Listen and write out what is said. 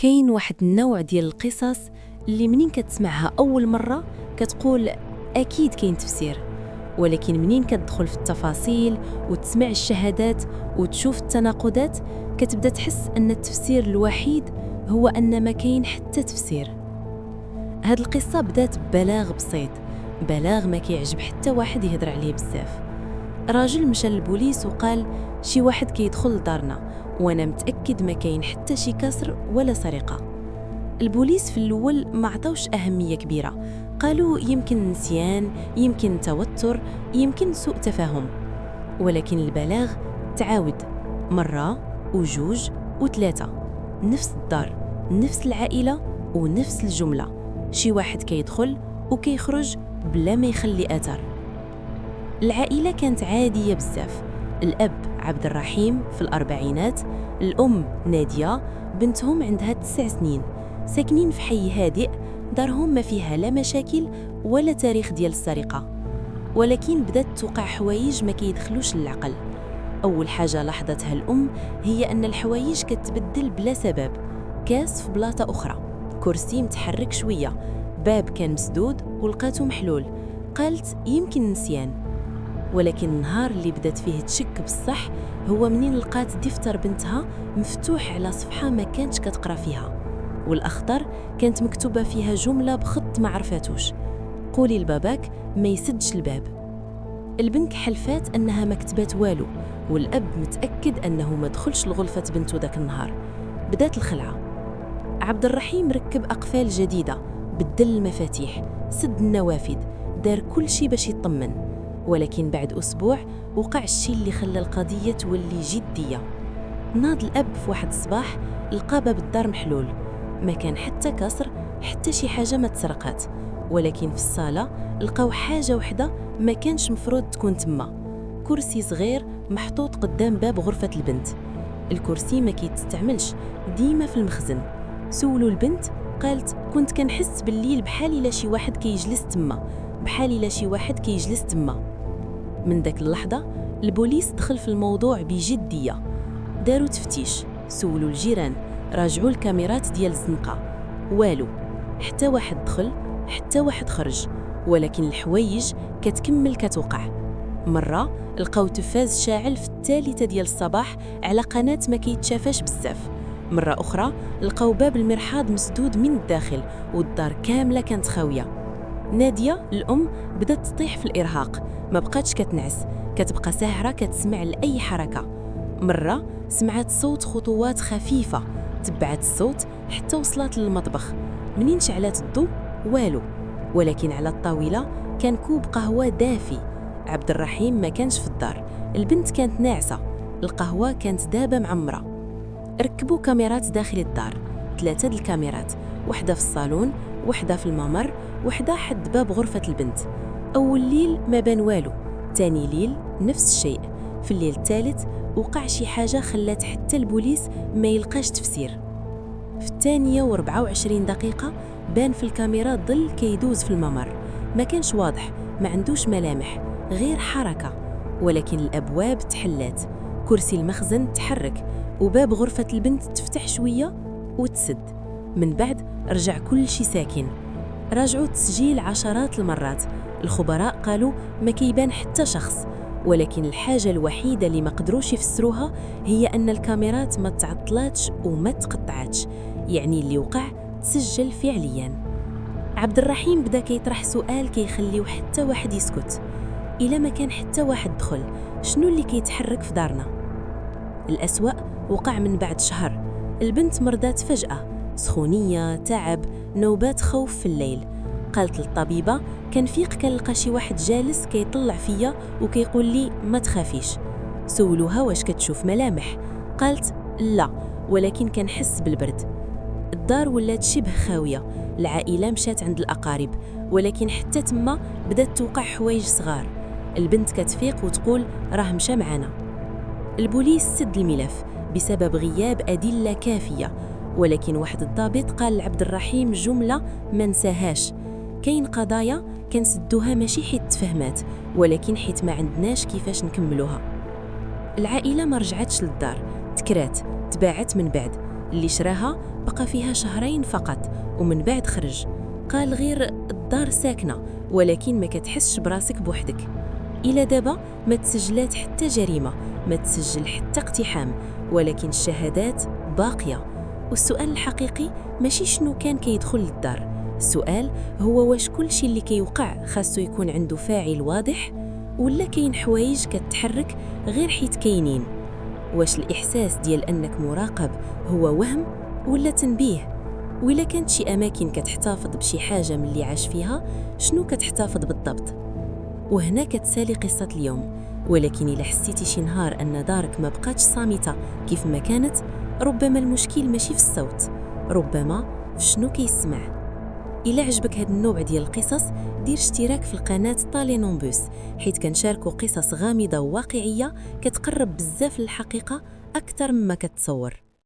كاين واحد النوع ديال القصص اللي منين كتسمعها أول مرة كتقول أكيد كاين تفسير، ولكن منين كتدخل في التفاصيل وتسمع الشهادات وتشوف التناقضات كتبدا تحس أن التفسير الوحيد هو أن ما كاين حتى تفسير. هاد القصة بدات ببلاغ بسيط، بلاغ ما كيعجب حتى واحد يهضر عليه بزاف. راجل مشى للبوليس وقال شي واحد كيدخل لدارنا وانا متاكد ما كاين حتى شي كسر ولا سرقه. البوليس في الاول ما عطاوش اهميه كبيره، قالوا يمكن نسيان، يمكن توتر، يمكن سوء تفاهم. ولكن البلاغ تعاود مره وجوج وثلاثه، نفس الدار، نفس العائله ونفس الجمله، شي واحد كيدخل وكيخرج بلا ما يخلي اثر. العائله كانت عاديه بزاف، الأب عبد الرحيم في الأربعينات، الأم نادية بنتهم عندها 9 سنين، ساكنين في حي هادئ، دارهم ما فيها لا مشاكل ولا تاريخ ديال السرقة. ولكن بدات توقع حوايج ما كيدخلوش للعقل. أول حاجة لاحظتها الأم هي أن الحوايج كتبدل بلا سبب، كاس في بلاطة أخرى، كرسي متحرك شوية، باب كان مسدود ولقاته محلول. قالت يمكن نسيان. ولكن النهار اللي بدات فيه تشك بصح هو منين لقات دفتر بنتها مفتوح على صفحة ما كانتش كتقرا فيها، والأخضر كانت مكتوبة فيها جملة بخط ما عرفاتوش: قولي لباباك ما يسدش الباب. البنت حلفات أنها ما كتبات والو، والأب متأكد أنه ما دخلش لغرفة بنته داك النهار. بدات الخلعة. عبد الرحيم ركب أقفال جديدة، بدل المفاتيح، سد النوافذ، دار كل شي باش يطمن. ولكن بعد أسبوع وقع الشي اللي خلى القضية تولي جدية. ناض الأب في واحد الصباح لقى باب الدار محلول، ما كان حتى كسر، حتى شي حاجة ما تسرقات. ولكن في الصالة لقاو حاجة وحدة ما كانش مفروض تكون تما، كرسي صغير محطوط قدام باب غرفة البنت. الكرسي ما كيتستعملش، ديما في المخزن. سولوا البنت، قالت كنت كنحس بالليل بحال إلا شي واحد كيجلس تما، بحال إلا شي واحد كيجلس تما. من داك اللحظة البوليس دخل في الموضوع بجدية، داروا تفتيش، سولوا الجيران، راجعوا الكاميرات ديال الزنقة، والو، حتى واحد دخل، حتى واحد خرج. ولكن الحوايج كتكمل كتوقع. مرة لقاو تفاز شاعل في 3 ديال الصباح على قناة ما كيتشافاش بزاف. مرة أخرى لقاو باب المرحاض مسدود من الداخل والدار كاملة كانت خاوية. نادية الأم بدات تطيح في الإرهاق، ما بقاتش كتنعس، كتبقى ساهرة كتسمع لأي حركة. مرة سمعت صوت خطوات خفيفة، تبعت الصوت حتى وصلت للمطبخ. منين شعلات الضوء والو، ولكن على الطاولة كان كوب قهوة دافي. عبد الرحيم ما كانش في الدار، البنت كانت ناعسة، القهوة كانت دابا معمرة. ركبوا كاميرات داخل الدار، 3 الكاميرات، واحدة في الصالون، واحدة في الممر، واحدة حد باب غرفة البنت. أول ليل ما بان والو، تاني ليل نفس الشيء، في الليل الثالث وقع شي حاجة خلات حتى البوليس ما يلقاش تفسير. في 2:24 دقيقة بان في الكاميرا ظل كيدوز في الممر، ما كانش واضح، ما عندوش ملامح، غير حركة. ولكن الأبواب تحلات، كرسي المخزن تحرك، وباب غرفة البنت تفتح شوية وتسد. من بعد رجع كل شي ساكن. راجعوا التسجيل عشرات المرات، الخبراء قالوا ما كيبان حتى شخص. ولكن الحاجة الوحيدة اللي ما قدروش يفسروها هي أن الكاميرات ما تعطلاتش وما تقطعاتش، يعني اللي وقع تسجل فعليا. عبد الرحيم بدا كيطرح سؤال كيخليو حتى واحد يسكت: إلا ما كان حتى واحد دخل، شنو اللي كيتحرك في دارنا؟ الأسوأ وقع من بعد شهر. البنت مرضات فجأة، سخونية، تعب، نوبات خوف في الليل. قالت للطبيبة كنفيق كنلقى شي واحد جالس كيطلع فيا وكيقول لي ما تخافيش. سولوها واش كتشوف ملامح، قالت لا، ولكن كنحس بالبرد. الدار ولات شبه خاوية، العائلة مشات عند الأقارب، ولكن حتى تما بدات توقع حوايج صغار. البنت كتفيق وتقول راه مشى معنا. البوليس سد الملف بسبب غياب أدلة كافية، ولكن واحد الضابط قال لعبد الرحيم جملة ما نساهاش: كاين قضايا كنسدوها ماشي حيت تفهمات، ولكن حيت ما عندناش كيفاش نكملوها. العائلة ما رجعتش للدار، تكرات، تباعت من بعد. اللي شراها بقى فيها شهرين فقط ومن بعد خرج. قال غير الدار ساكنة ولكن ما كتحسش براسك بوحدك. إلى دابا ما تسجلات حتى جريمة، ما تسجل حتى اقتحام، ولكن الشهادات باقية. والسؤال الحقيقي ماشي شنو كان كيدخل للدار، السؤال هو واش كل شيء اللي كيوقع خاصو يكون عنده فاعل واضح، ولا كاين حوايج كتحرك غير حيت كاينين. واش الإحساس ديال أنك مراقب هو وهم ولا تنبيه؟ وإلا كانت شي أماكن كتحتفظ بشي حاجة من اللي عاش فيها، شنو كتحتفظ بالضبط؟ وهنا كتسالي قصة اليوم. ولكن إلا حسيتي شي نهار أن دارك ما بقاتش صامتة كيف ما كانت، ربما المشكل ماشي في الصوت، ربما في شنو كيسمع. إلا عجبك هذا النوع ديال القصص، دير اشتراك في القناة طالينومبوس، حيث كنشاركو قصص غامضة وواقعية كتقرب بزاف للحقيقة أكثر مما كتصور.